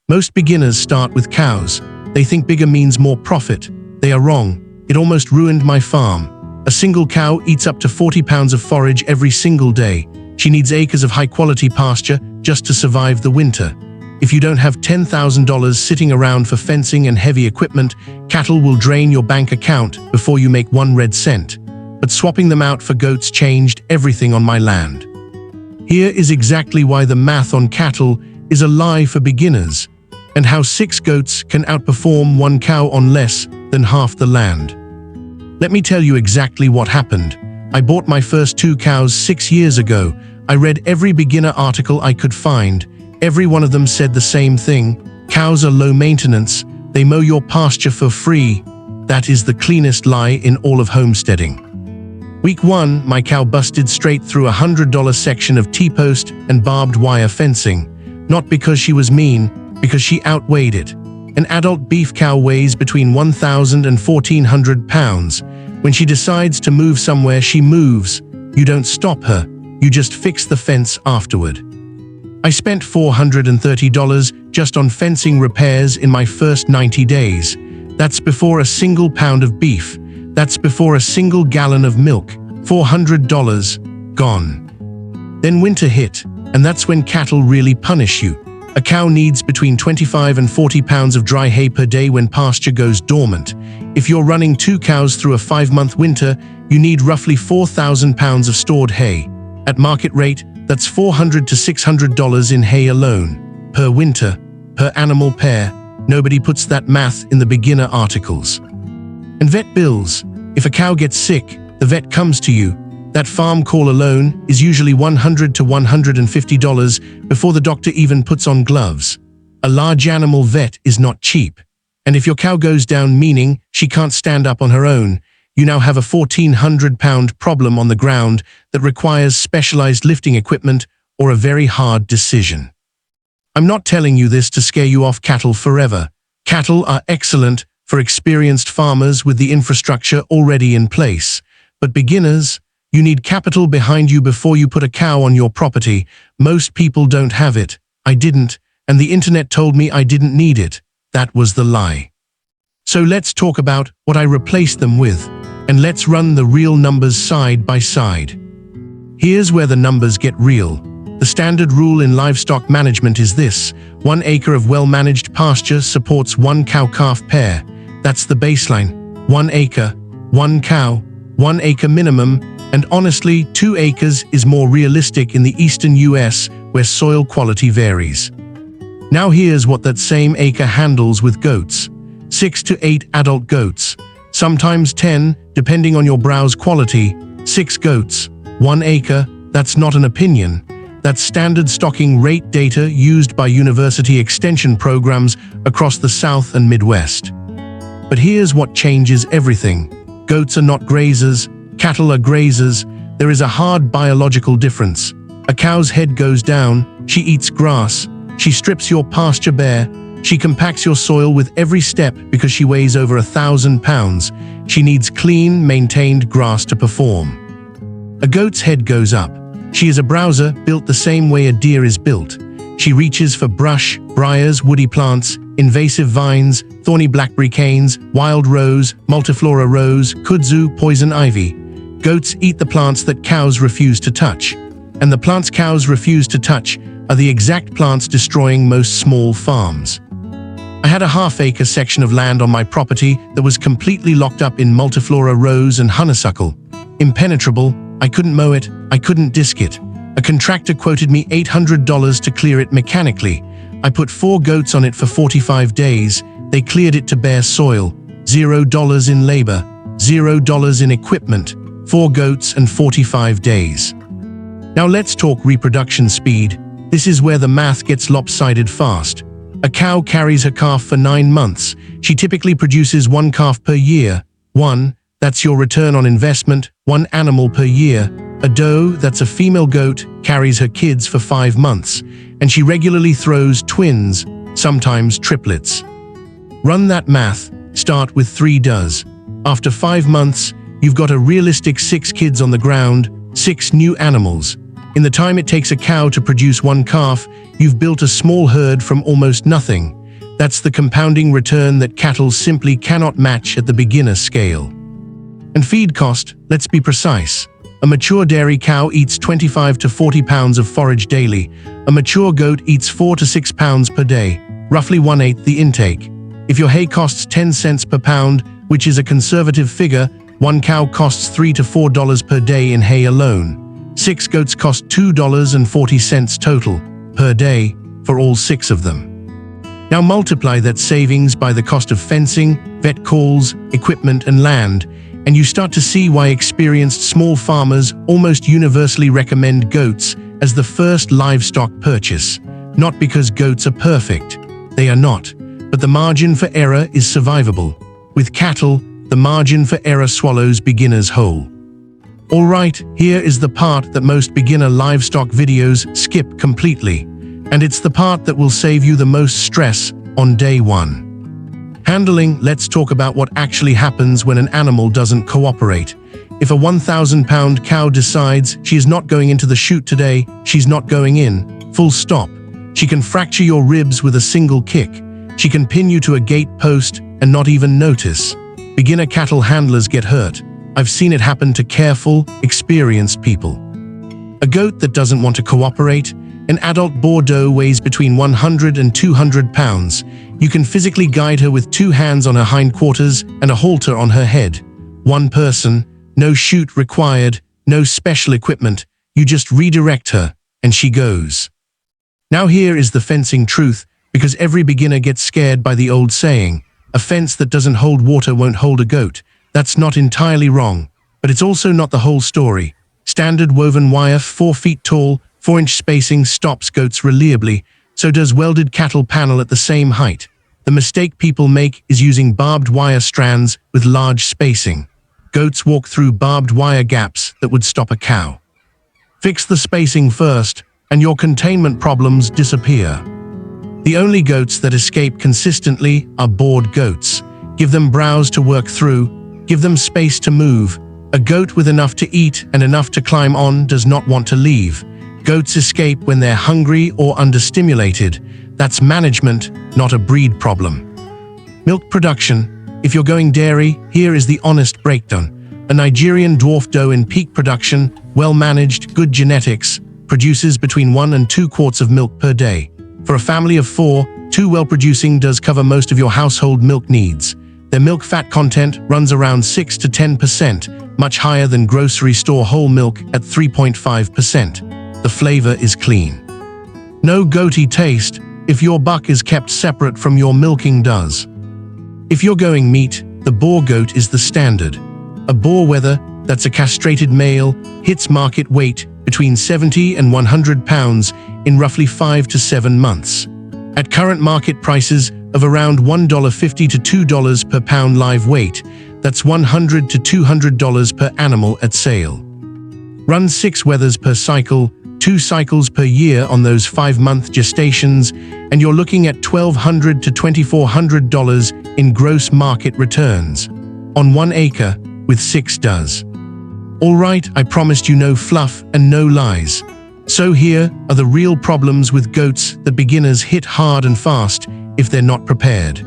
Most beginners start with cows. They think bigger means more profit. They are wrong. It almost ruined my farm. A single cow eats up to 40 pounds of forage every single day. She needs acres of high-quality pasture just to survive the winter. If you don't have $10,000 sitting around for fencing and heavy equipment, cattle will drain your bank account before you make 1 red cent. But swapping them out for goats changed everything on my land. Here is exactly why the math on cattle is a lie for beginners, and how 6 goats can outperform 1 cow on less than half the land. Let me tell you exactly what happened. I bought my first 2 cows 6 years ago. I read every beginner article I could find. Every one of them said the same thing. Cows are low maintenance. They mow your pasture for free. That is the cleanest lie in all of homesteading. Week 1, my cow busted straight through a $100 section of T-post and barbed wire fencing. Not because she was mean, because she outweighed it. An adult beef cow weighs between 1,000 and 1,400 pounds. When she decides to move somewhere, she moves. You don't stop her. You just fix the fence afterward. I spent $430 just on fencing repairs in my first 90 days. That's before a single pound of beef. That's before a single gallon of milk. $400 gone. Then winter hit, and that's when cattle really punish you. A cow needs between 25 and 40 pounds of dry hay per day when pasture goes dormant. If you're running 2 cows through a 5-month winter, you need roughly 4,000 pounds of stored hay. At market rate, that's $400 to $600 in hay alone, per winter, per animal pair. Nobody puts that math in the beginner articles. And vet bills. If a cow gets sick, the vet comes to you. That farm call alone is usually $100 to $150 before the doctor even puts on gloves. A large animal vet is not cheap. And if your cow goes down, meaning she can't stand up on her own, you now have a 1,400-pound problem on the ground that requires specialized lifting equipment or a very hard decision. I'm not telling you this to scare you off cattle forever. Cattle are excellent for experienced farmers with the infrastructure already in place. But beginners, you need capital behind you before you put a cow on your property. Most people don't have it. I didn't, and the internet told me I didn't need it. That was the lie. So let's talk about what I replaced them with, and let's run the real numbers side by side. Here's where the numbers get real. The standard rule in livestock management is this: 1 acre of well-managed pasture supports 1 cow-calf pair. That's the baseline. 1 acre, 1 cow, 1 acre minimum, and honestly, 2 acres is more realistic in the eastern US, where soil quality varies. Now here's what that same acre handles with goats. 6 to 8 adult goats, sometimes 10, depending on your browse quality. 6 goats, 1 acre, that's not an opinion. That's standard stocking rate data used by university extension programs across the South and Midwest. But here's what changes everything. Goats are not grazers, cattle are grazers. There is a hard biological difference. A cow's head goes down, she eats grass, she strips your pasture bare, she compacts your soil with every step because she weighs over 1,000 pounds. She needs clean, maintained grass to perform. A goat's head goes up. She is a browser, built the same way a deer is built. She reaches for brush, briars, woody plants, invasive vines, thorny blackberry canes, wild rose, multiflora rose, kudzu, poison ivy. Goats eat the plants that cows refuse to touch. And the plants cows refuse to touch are the exact plants destroying most small farms. I had a half-acre section of land on my property that was completely locked up in multiflora rose and honeysuckle. Impenetrable. I couldn't mow it, I couldn't disc it. A contractor quoted me $800 to clear it mechanically. I put 4 goats on it for 45 days. They cleared it to bare soil. $0 in labor, $0 in equipment. 4 goats and 45 days. Now let's talk reproduction speed. This is where the math gets lopsided fast. A cow carries her calf for 9 months. She typically produces 1 calf per year. That's your return on investment, 1 animal per year. A doe, that's a female goat, carries her kids for 5 months, and she regularly throws twins, sometimes triplets. Run that math, start with 3 does. After 5 months, you've got a realistic 6 kids on the ground, 6 new animals. In the time it takes a cow to produce 1 calf, you've built a small herd from almost nothing. That's the compounding return that cattle simply cannot match at the beginner scale. And feed cost, let's be precise. A mature dairy cow eats 25 to 40 pounds of forage daily. A mature goat eats 4 to 6 pounds per day, roughly 1/8 the intake. If your hay costs 10 cents per pound, which is a conservative figure, one cow costs $3 to $4 per day in hay alone. 6 goats cost $2.40 total per day for all 6 of them. Now multiply that savings by the cost of fencing, vet calls, equipment and land, and you start to see why experienced small farmers almost universally recommend goats as the first livestock purchase. Not because goats are perfect, they are not, but the margin for error is survivable. With cattle, the margin for error swallows beginners whole. Alright, here is the part that most beginner livestock videos skip completely, and it's the part that will save you the most stress on day one. Handling, let's talk about what actually happens when an animal doesn't cooperate. If a 1,000-pound cow decides she is not going into the chute today, she's not going in, full stop. She can fracture your ribs with a single kick. She can pin you to a gate post and not even notice. Beginner cattle handlers get hurt. I've seen it happen to careful, experienced people. A goat that doesn't want to cooperate, an adult Bordeaux weighs between 100 and 200 pounds. You can physically guide her with 2 hands on her hindquarters and a halter on her head. One person, no chute required, no special equipment. You just redirect her, and she goes. Now here is the fencing truth, because every beginner gets scared by the old saying, a fence that doesn't hold water won't hold a goat. That's not entirely wrong, but it's also not the whole story. Standard woven wire, 4 feet tall, 4-inch spacing stops goats reliably, so does welded cattle panel at the same height. The mistake people make is using barbed wire strands with large spacing. Goats walk through barbed wire gaps that would stop a cow. Fix the spacing first, and your containment problems disappear. The only goats that escape consistently are bored goats. Give them browse to work through, give them space to move. A goat with enough to eat and enough to climb on does not want to leave. Goats escape when they're hungry or understimulated. That's management, not a breed problem. Milk production. If you're going dairy, here is the honest breakdown. A Nigerian dwarf doe in peak production, well-managed, good genetics, produces between 1 and 2 quarts of milk per day. For a family of 4, 2 well-producing does cover most of your household milk needs. Their milk fat content runs around 6 to 10%, much higher than grocery store whole milk at 3.5%. The flavor is clean. No goaty taste if your buck is kept separate from your milking does. If you're going meat, the boar goat is the standard. A boar wether, that's a castrated male, hits market weight between 70 and 100 pounds in roughly 5 to 7 months. At current market prices of around $1.50 to $2 per pound live weight, that's $100 to $200 per animal at sale. Run 6 wethers per cycle, 2 cycles per year on those 5-month gestations, and you're looking at $1,200 to $2,400 in gross market returns on 1 acre with 6 does. Alright, I promised you no fluff and no lies. So here are the real problems with goats that beginners hit hard and fast if they're not prepared.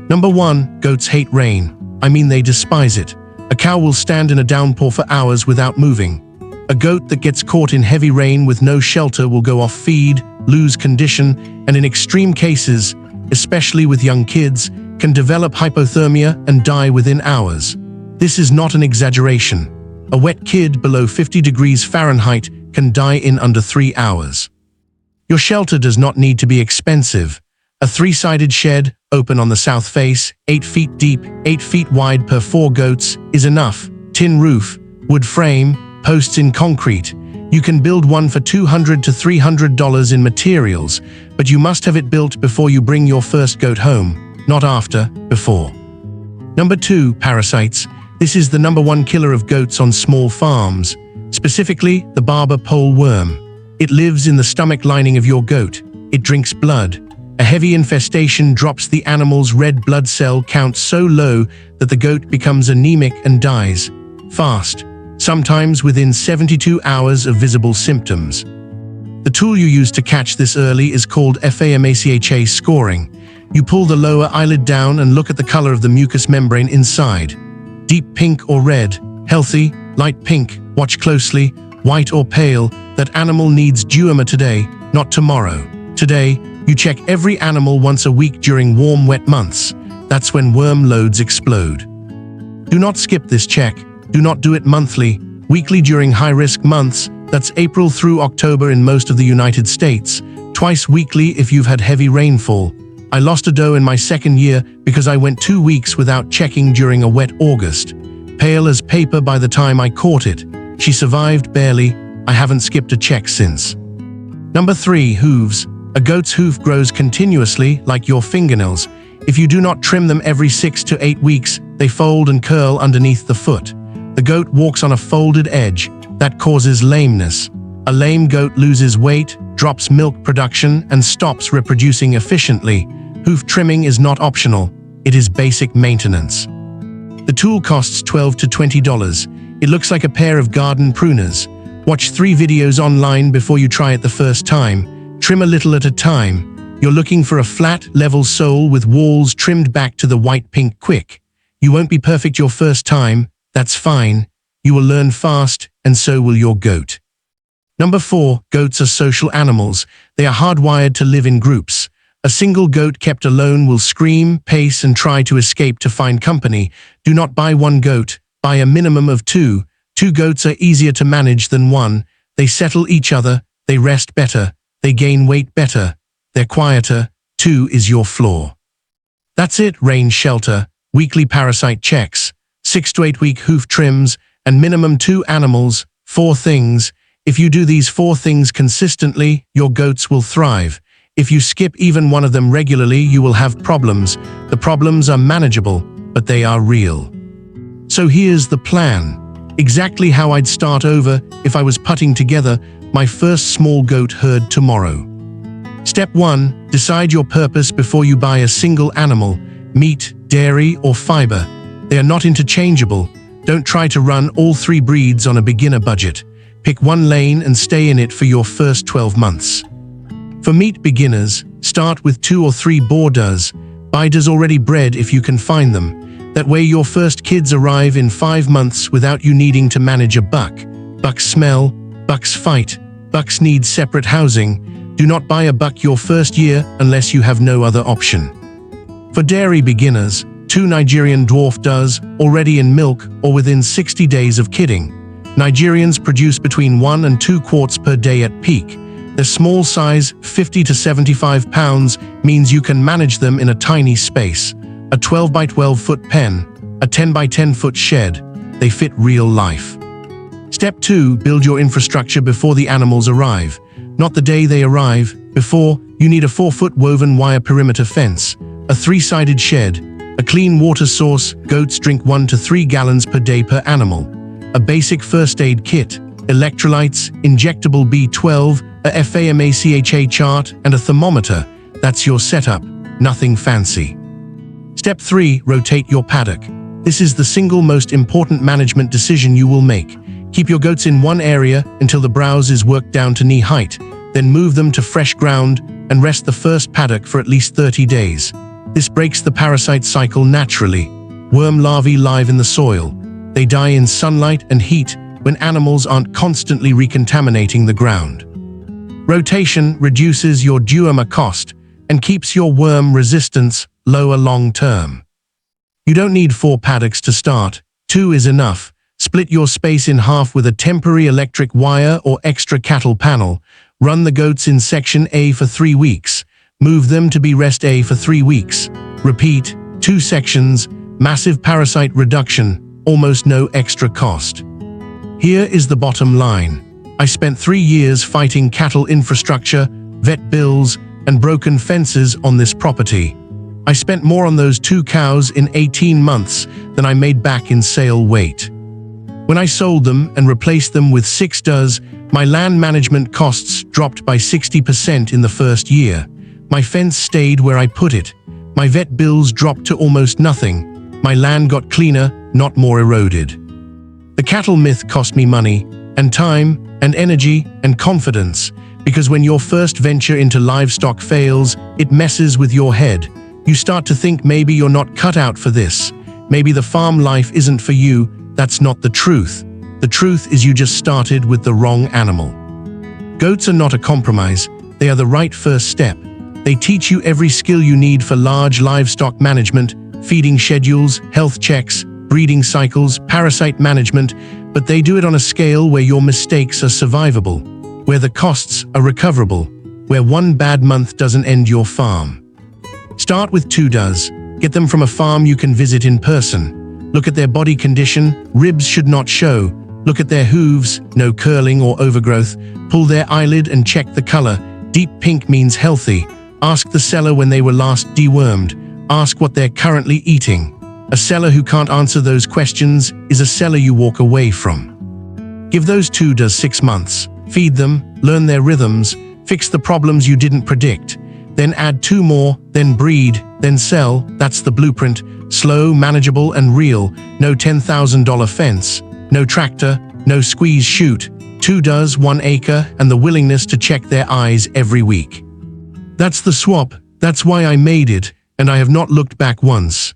Number 1, goats hate rain. I mean, they despise it. A cow will stand in a downpour for hours without moving. A goat that gets caught in heavy rain with no shelter will go off feed, lose condition, and in extreme cases, especially with young kids, can develop hypothermia and die within hours. This is not an exaggeration. A wet kid below 50 degrees Fahrenheit can die in under 3 hours. Your shelter does not need to be expensive. A 3-sided shed, open on the south face, 8 feet deep, 8 feet wide per 4 goats, is enough. Tin roof, wood frame, posts in concrete. You can build one for $200 to $300 in materials, but you must have it built before you bring your first goat home, not after, before. Number 2, parasites. This is the number 1 killer of goats on small farms, specifically the barber pole worm. It lives in the stomach lining of your goat. It drinks blood. A heavy infestation drops the animal's red blood cell count so low that the goat becomes anemic and dies fast, sometimes within 72 hours of visible symptoms. The tool you use to catch this early is called FAMACHA scoring. You pull the lower eyelid down and look at the color of the mucous membrane inside. Deep pink or red, healthy, light pink, watch closely, white or pale, that animal needs dewormer today, not tomorrow. Today, you check every animal once a week during warm, wet months. That's when worm loads explode. Do not skip this check. Do not do it monthly, weekly during high-risk months, that's April through October in most of the United States, twice weekly if you've had heavy rainfall. I lost a doe in my second year because I went 2 weeks without checking during a wet August. Pale as paper by the time I caught it. She survived barely. I haven't skipped a check since. Number 3, hooves. A goat's hoof grows continuously, like your fingernails. If you do not trim them every 6 to 8 weeks, they fold and curl underneath the foot. The goat walks on a folded edge. That causes lameness. A lame goat loses weight, drops milk production, and stops reproducing efficiently. Hoof trimming is not optional. It is basic maintenance. The tool costs $12 to $20. It looks like a pair of garden pruners. Watch 3 videos online before you try it the first time. Trim a little at a time. You're looking for a flat, level sole with walls trimmed back to the white-pink quick. You won't be perfect your first time. That's fine. You will learn fast, and so will your goat. Number 4, goats are social animals. They are hardwired to live in groups. A single goat kept alone will scream, pace, and try to escape to find company. Do not buy 1 goat. Buy a minimum of 2. 2 goats are easier to manage than 1. They settle each other. They rest better. They gain weight better. They're quieter. 2 is your floor. That's it. Rain shelter, weekly parasite checks, 6 to 8 week hoof trims, and minimum 2 animals. 4 things. If you do these 4 things consistently, your goats will thrive. If you skip even one of them regularly, you will have problems. The problems are manageable, but they are real. So here's the plan. Exactly how I'd start over if I was putting together my first small goat herd tomorrow. Step 1. Decide your purpose before you buy a single animal, meat, dairy, or fiber. They are not interchangeable. Don't try to run all 3 breeds on a beginner budget. Pick 1 lane and stay in it for your first 12 months. For meat beginners, start with 2 or 3 boar does. Buy does already bred if you can find them. That way your first kids arrive in 5 months without you needing to manage a buck. Bucks smell, bucks fight, bucks need separate housing. Do not buy a buck your first year unless you have no other option. For dairy beginners, 2 Nigerian dwarf does, already in milk or within 60 days of kidding. Nigerians produce between 1 and 2 quarts per day at peak. Their small size, 50 to 75 pounds, means you can manage them in a tiny space. A 12 by 12 foot pen, a 10 by 10 foot shed. They fit real life. Step 2. Build your infrastructure before the animals arrive. Not the day they arrive. Before, you need a 4-foot woven wire perimeter fence, a 3-sided shed, a clean water source. Goats drink 1 to 3 gallons per day per animal. A basic first aid kit, electrolytes, injectable B12, a FAMACHA chart, and a thermometer. That's your setup. Nothing fancy. Step 3. Rotate your paddock. This is the single most important management decision you will make. Keep your goats in one area until the browse is worked down to knee height, then move them to fresh ground and rest the first paddock for at least 30 days. This breaks the parasite cycle naturally. Worm larvae live in the soil. They die in sunlight and heat when animals aren't constantly recontaminating the ground. Rotation reduces your dewormer cost and keeps your worm resistance lower long term. You don't need 4 paddocks to start. 2 is enough. Split your space in half with a temporary electric wire or extra cattle panel. Run the goats in section A for 3 weeks. Move them to be rest A for 3 weeks. Repeat, 2 sections, massive parasite reduction, almost no extra cost. Here is the bottom line. I spent 3 years fighting cattle infrastructure, vet bills, and broken fences on this property. I spent more on those 2 cows in 18 months than I made back in sale weight. When I sold them and replaced them with 6 does, my land management costs dropped by 60% in the first year. My fence stayed where I put it. My vet bills dropped to almost nothing. My land got cleaner, not more eroded. The cattle myth cost me money, and time, and energy, and confidence, because when your first venture into livestock fails, it messes with your head. You start to think maybe you're not cut out for this. Maybe the farm life isn't for you. That's not the truth. The truth is you just started with the wrong animal. Goats are not a compromise. They are the right first step. They teach you every skill you need for large livestock management, feeding schedules, health checks, breeding cycles, parasite management, but they do it on a scale where your mistakes are survivable, where the costs are recoverable, where one bad month doesn't end your farm. Start with 2 does. Get them from a farm you can visit in person. Look at their body condition. Ribs should not show. Look at their hooves, no curling or overgrowth. Pull their eyelid and check the color. Deep pink means healthy. Ask the seller when they were last dewormed. Ask what they're currently eating. A seller who can't answer those questions is a seller you walk away from. Give those 2 does 6 months. Feed them, learn their rhythms, fix the problems you didn't predict. Then add 2 more, then breed, then sell. That's the blueprint. Slow, manageable, and real. No $10,000 fence. No tractor. No squeeze chute. 2 does, 1 acre, and the willingness to check their eyes every week. That's the swap. That's why I made it, and I have not looked back once.